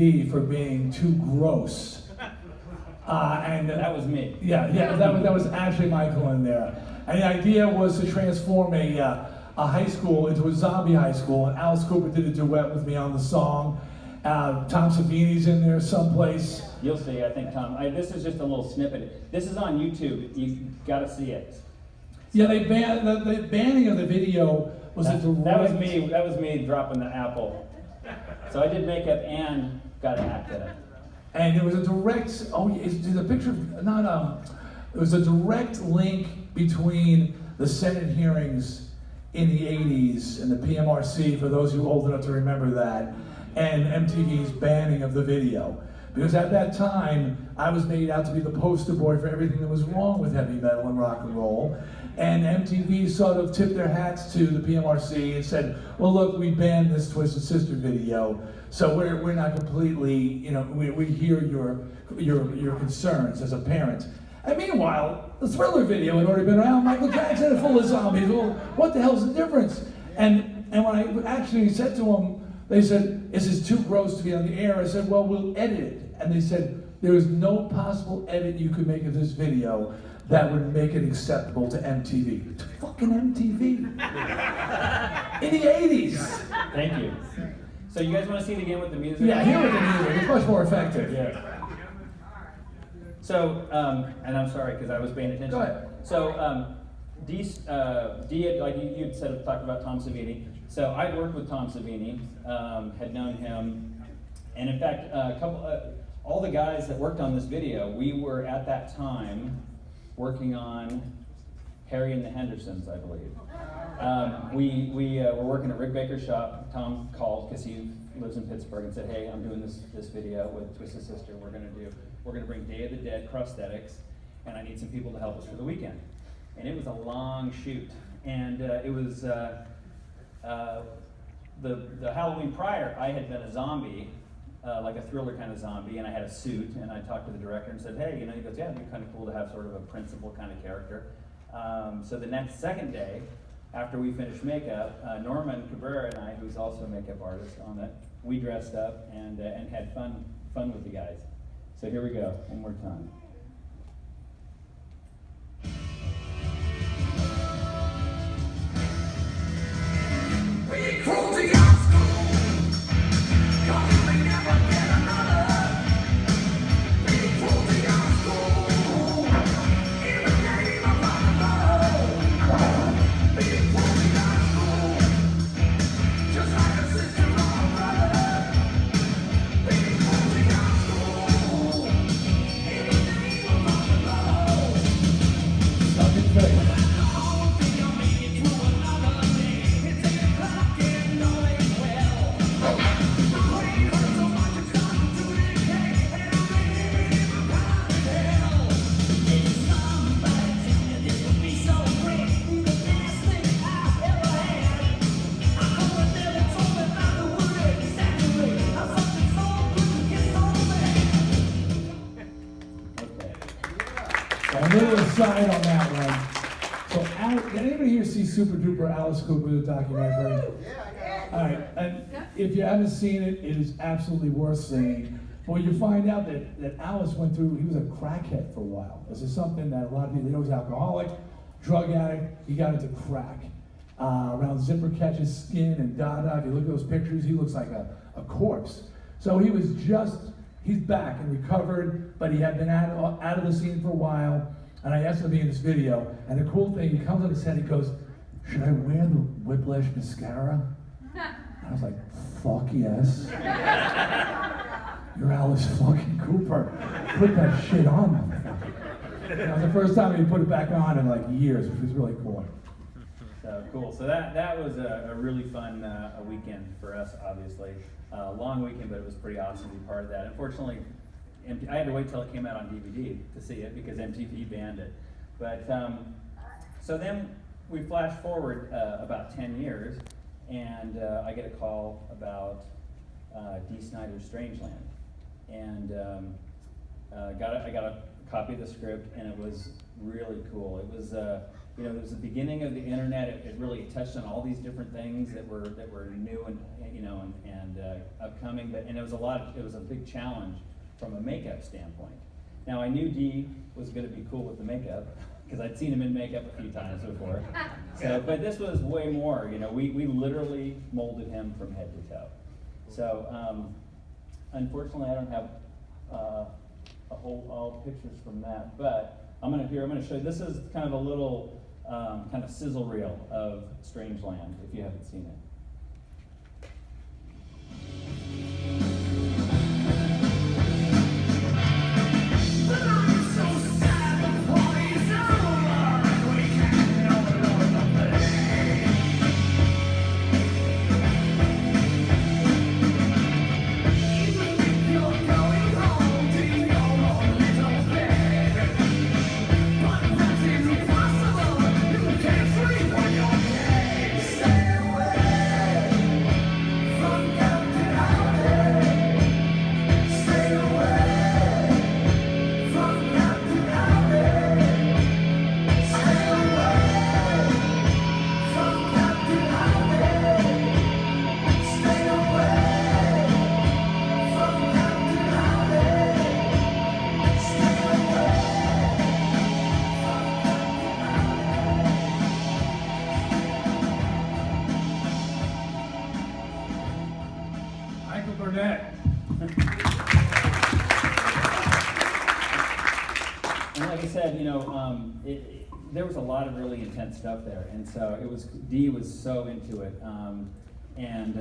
MTV for being too gross. And that was me. Yeah, that was actually Michael in there. And the idea was to transform a high school into a zombie high school, and Alice Cooper did a duet with me on the song. Tom Savini's in there someplace. You'll see, I think, Tom. This is just a little snippet. This is on YouTube. You gotta see it. Yeah, they banned the banning of the video was a direct. That was me dropping the apple. So I did makeup and got to act in it. And there was a direct. Oh, there's a picture. There was a direct link between the Senate hearings in the '80s and the PMRC, for those who are old enough to remember that, and MTV's banning of the video. Because at that time, I was made out to be the poster boy for everything that was wrong with heavy metal and rock and roll. And MTV sort of tipped their hats to the PMRC and said, well, look, we banned this Twisted Sister video, so we're not completely, we hear your concerns as a parent. And meanwhile, the Thriller video had already been around. Michael Jackson is full of zombies. Well, what the hell's the difference? And when I actually said to them, they said, this is too gross to be on the air. I said, well, we'll edit it. And they said, there is no possible edit you could make of this video that would make it acceptable to MTV. To fucking MTV. In the 80s. Thank you. So you guys want to see it again with the music? Yeah, here with the music. It's much more effective. Yeah. So, and I'm sorry because I was paying attention. Go ahead. So, Dee, like you said, talked about Tom Savini. So I'd worked with Tom Savini, had known him, and in fact, all the guys that worked on this video, we were at that time working on Harry and the Hendersons, I believe. We were working at Rick Baker's shop. Tom called because he lives in Pittsburgh and said, "Hey, I'm doing this video with Twisted Sister. We're gonna bring Day of the Dead prosthetics, and I need some people to help us for the weekend." And it was a long shoot, and it was the Halloween prior. I had been a zombie. Like a Thriller kind of zombie, and I had a suit, and I talked to the director and said, hey, he goes, yeah, it'd be kind of cool to have sort of a principal kind of character. So the second day, after we finished makeup, Norman Cabrera and I, who's also a makeup artist on it, we dressed up and had fun with the guys. So here we go, one more time. A little aside on that one. So, did anybody here see Super Duper Alice Cooper, the documentary? Yeah. All right, and if you haven't seen it, it is absolutely worth seeing. But you find out that Alice went through, he was a crackhead for a while. This is something that a lot of people, they know he's alcoholic, drug addict, he got into crack. Around zipper catches skin and dada. If you look at those pictures, he looks like a corpse. So he's back and recovered, but he had been out of the scene for a while. And I asked him to be in this video, and the cool thing, he comes on the set, he goes, should I wear the Whiplash mascara? And I was like, fuck yes. You're Alice fucking Cooper. Put that shit on, motherfucker. That was the first time he put it back on in like years, which was really cool. So cool. So that was a really fun weekend for us, obviously. Long weekend, but it was pretty awesome to be part of that. Unfortunately, I had to wait till it came out on DVD to see it because MTV banned it. But so then we flash forward about 10 years, and I get a call about D. Snyder's Strangeland, and I got a copy of the script, and it was really cool. It was There's the beginning of the internet. It really touched on all these different things that were new and upcoming. But it was a big challenge from a makeup standpoint. Now I knew Dee was going to be cool with the makeup because I'd seen him in makeup a few times before. But this was way more. We literally molded him from head to toe. So unfortunately, I don't have all pictures from that. But I'm going to show you. This is kind of a little kind of sizzle reel of Strangeland if you haven't seen it. And like I said, there was a lot of really intense stuff there, and so Dee was so into it, and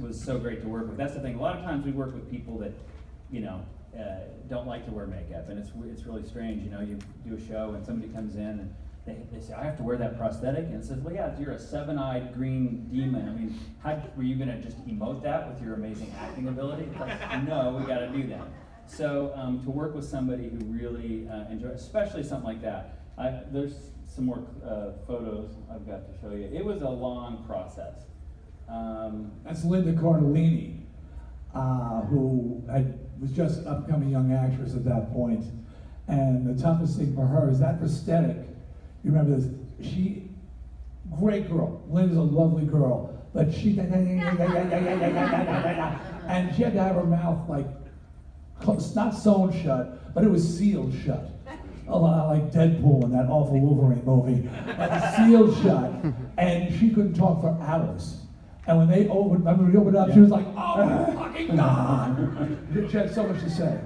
was so great to work with. That's the thing. A lot of times we work with people that, don't like to wear makeup, and it's really strange. You do a show and somebody comes in and they say, I have to wear that prosthetic, and it says, well, yeah, you're a seven-eyed green demon. I mean, were you going to just emote that with your amazing acting ability? It's like, no, we got to do that. So to work with somebody who really enjoys, especially something like that. There's some more photos I've got to show you. It was a long process. That's Linda Cardellini, who was just an upcoming young actress at that point. And the toughest thing for her is that prosthetic. You remember this? Great girl. Linda's a lovely girl, but she and she had to have her mouth not sewn shut, but it was sealed shut. A lot like Deadpool in that awful Wolverine movie, but sealed shut, and she couldn't talk for hours. And when they opened up, she was like, "Oh my fucking God!" She had so much to say.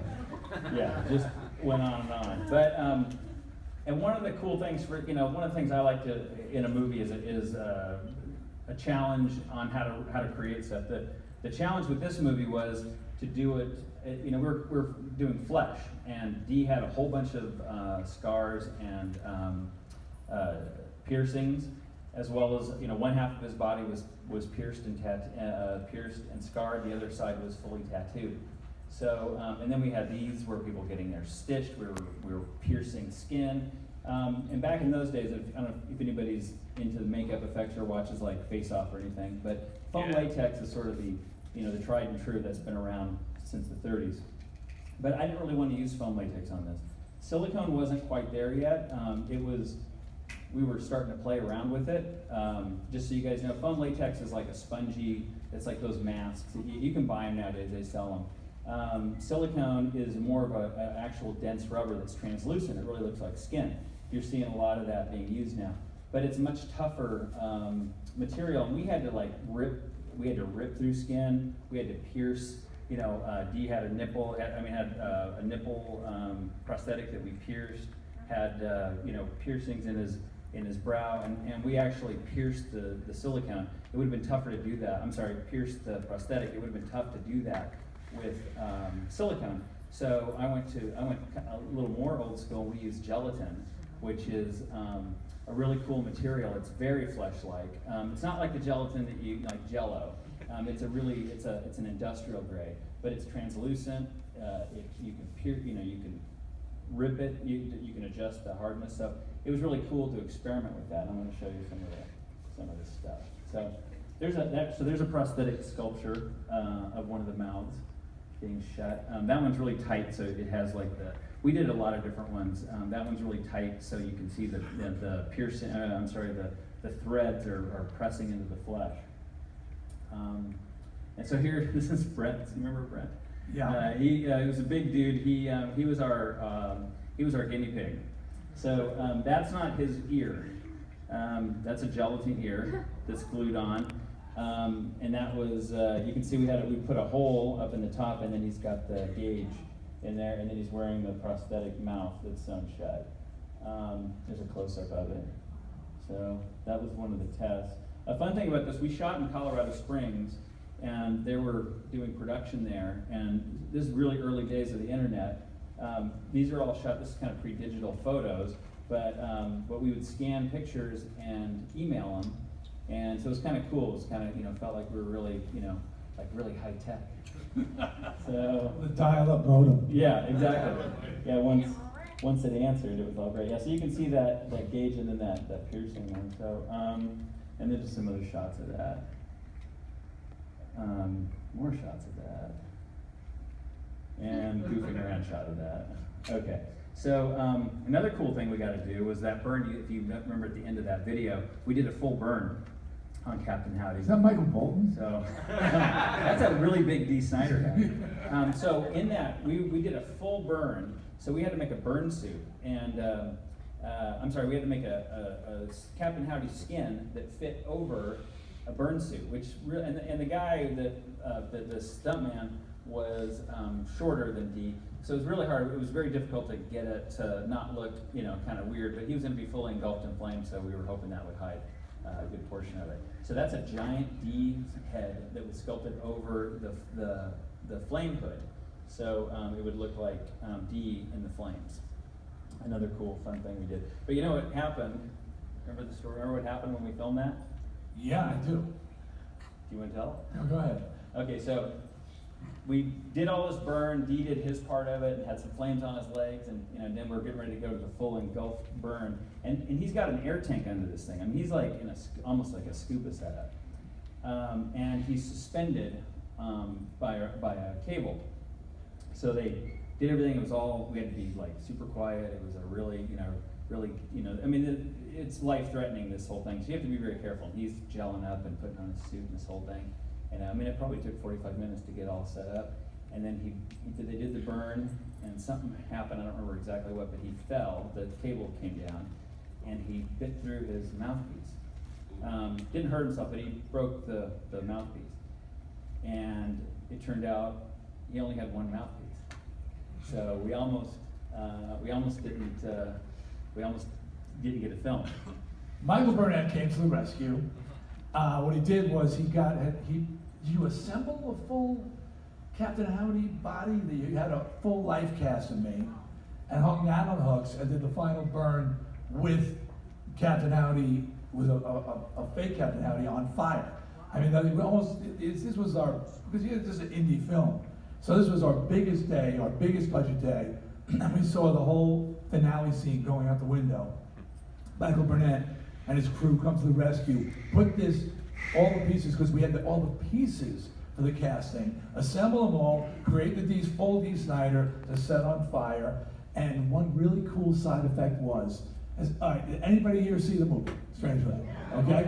Yeah, just went on and on. But and one of the cool things one of the things I like to in a movie is a challenge on how to create stuff. The challenge with this movie was to do it. We're doing flesh, and Dee had a whole bunch of scars and piercings, as well as one half of his body was pierced and scarred. The other side was fully tattooed. So and then we had these where people were getting their stitched. We were piercing skin. And back in those days, I don't know if anybody's into the makeup effects or watches like Face Off or anything, but foam latex is sort of the the tried and true that's been around since the 30s. But I didn't really want to use foam latex on this. Silicone wasn't quite there yet. We were starting to play around with it. Just so you guys know, foam latex is like a spongy, it's like those masks. You can buy them nowadays, they sell them. Silicone is more of an actual dense rubber that's translucent. It really looks like skin. You're seeing a lot of that being used now. But it's much tougher material, and we had to rip through skin. We had to pierce. Dee had a nipple. Had a nipple prosthetic that we pierced. Had piercings in his brow, and we actually pierced the silicone. It would have been tougher to do that. Pierced the prosthetic. It would have been tough to do that with silicone. So I went a little more old school. We used gelatin, which is a really cool material. It's very flesh-like. It's not like the gelatin that you like Jell-O. It's an industrial grade, but it's translucent. You can rip it. You can adjust the hardness. So it was really cool to experiment with that. I'm going to show you some of this stuff. So there's a prosthetic sculpture of one of the mouths being shut. That one's really tight, so it has We did a lot of different ones. That one's really tight, so you can see the piercing. I'm sorry, the threads are pressing into the flesh. And so here, this is Brent. You remember Brent? Yeah. He was a big dude. He was our guinea pig. So that's not his ear. That's a gelatin ear that's glued on. And that was, you can see we put a hole up in the top, and then he's got the gauge in there, and then he's wearing the prosthetic mouth that's sewn shut. There's a close-up of it. So that was one of the tests. A fun thing about this, we shot in Colorado Springs, and they were doing production there, and this is really early days of the internet. These are all shot, this is kind of pre-digital photos, but we would scan pictures and email them, and so it was kind of cool. It was kind of, felt like we were really, like really high tech. So The dial-up modem. yeah, exactly. Yeah, once it answered, it was all great. Yeah, so you can see that gauge and then that piercing one. So and then just some other shots of that. More shots of that. And goofing around shot of that. Okay. So another cool thing we got to do was that burn. If you remember at the end of that video, we did a full burn on Captain Howdy. Is that Michael Bolton? So that's a really big D. Snyder guy. So in that, we did a full burn. So we had to make a burn suit, and we had to make a Captain Howdy skin that fit over a burn suit, and the guy the stuntman was shorter than D. So it was really hard. It was very difficult to get it to not look, kind of weird. But he was going to be fully engulfed in flames, so we were hoping that would hide a good portion of it. So that's a giant D head that was sculpted over the flame hood. So it would look like D in the flames. Another cool, fun thing we did. But you know what happened? Remember the story? Remember what happened when we filmed that? Yeah, I do. Do you want to tell? No, go ahead. Okay, so we did all this burn. D did his part of it and had some flames on his legs, and then we're getting ready to go to the full engulfed burn. And he's got an air tank under this thing. I mean, he's like in almost like a scuba setup, and he's suspended by a cable. So they did everything. It was all, we had to be like super quiet. It was a really, I mean, it's life-threatening, this whole thing. So you have to be very careful. He's gelling up and putting on his suit and this whole thing. And I mean, it probably took 45 minutes to get all set up. And then they did the burn, and something happened. I don't remember exactly what, but he fell. The cable came down, and he bit through his mouthpiece. Didn't hurt himself, but he broke the mouthpiece. And it turned out he only had one mouthpiece. So we almost didn't get a film. Michael Burnett came to the rescue. What he did was did you assemble a full Captain Howdy body? You had a full life cast of me, and hung that on hooks, and did the final burn with Captain Howdy, with a fake Captain Howdy on fire. I mean, this was because this is an indie film. So this was our biggest day, our biggest budget day, and we saw the whole finale scene going out the window. Michael Burnett and his crew come to the rescue, put all the pieces, because we had all the pieces for the casting, assemble them all, create the full D. Snyder to set on fire, and one really cool side effect was, all right, did anybody here see the movie, Strangely? Okay?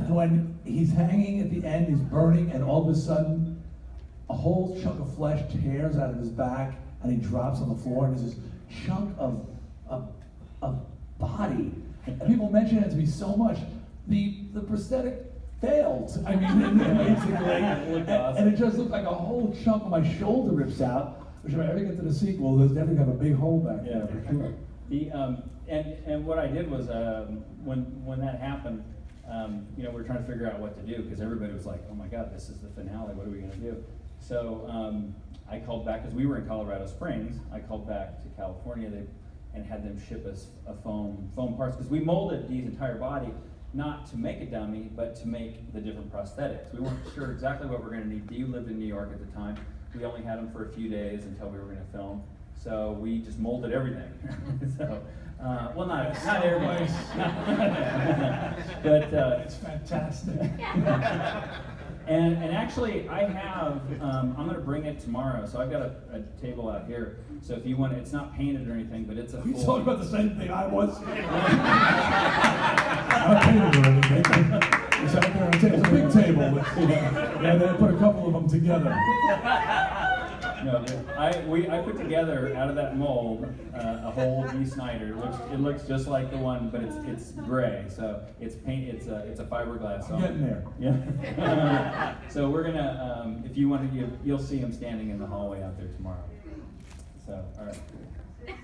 When he's hanging at the end, he's burning, and all of a sudden, a whole chunk of flesh tears out of his back, and he drops on the floor, and there's this chunk of body. And people mention it to me so much. The prosthetic failed. I mean, basically, and it just looked like a whole chunk of my shoulder rips out. Which if I ever get to the sequel, there's definitely gonna have a big hole back there for sure. And what I did was when that happened, we were trying to figure out what to do, because everybody was like, "Oh my God, this is the finale. What are we gonna do?" So I called back, because we were in Colorado Springs. I called back to California and had them ship us a foam parts, because we molded Dee's entire body not to make a dummy, but to make the different prosthetics. We weren't sure exactly what we were going to need. Dee lived in New York at the time. We only had him for a few days until we were going to film, so we just molded everything. So, not everything, but it's fantastic. And actually, I have, I'm going to bring it tomorrow. So I've got a table out here. So if you want, it's not painted or anything, but it's a We full. talking about the same thing I was. Not painted or anything. It's out there on the table. It's a big table. But, yeah, they put a couple of them together. No, I put together out of that mold a whole D Snyder. It looks just like the one, but it's gray. So it's paint. It's a fiberglass. I'm getting there. Yeah. So we're gonna, if you want to, you'll see him standing in the hallway out there tomorrow. So all right.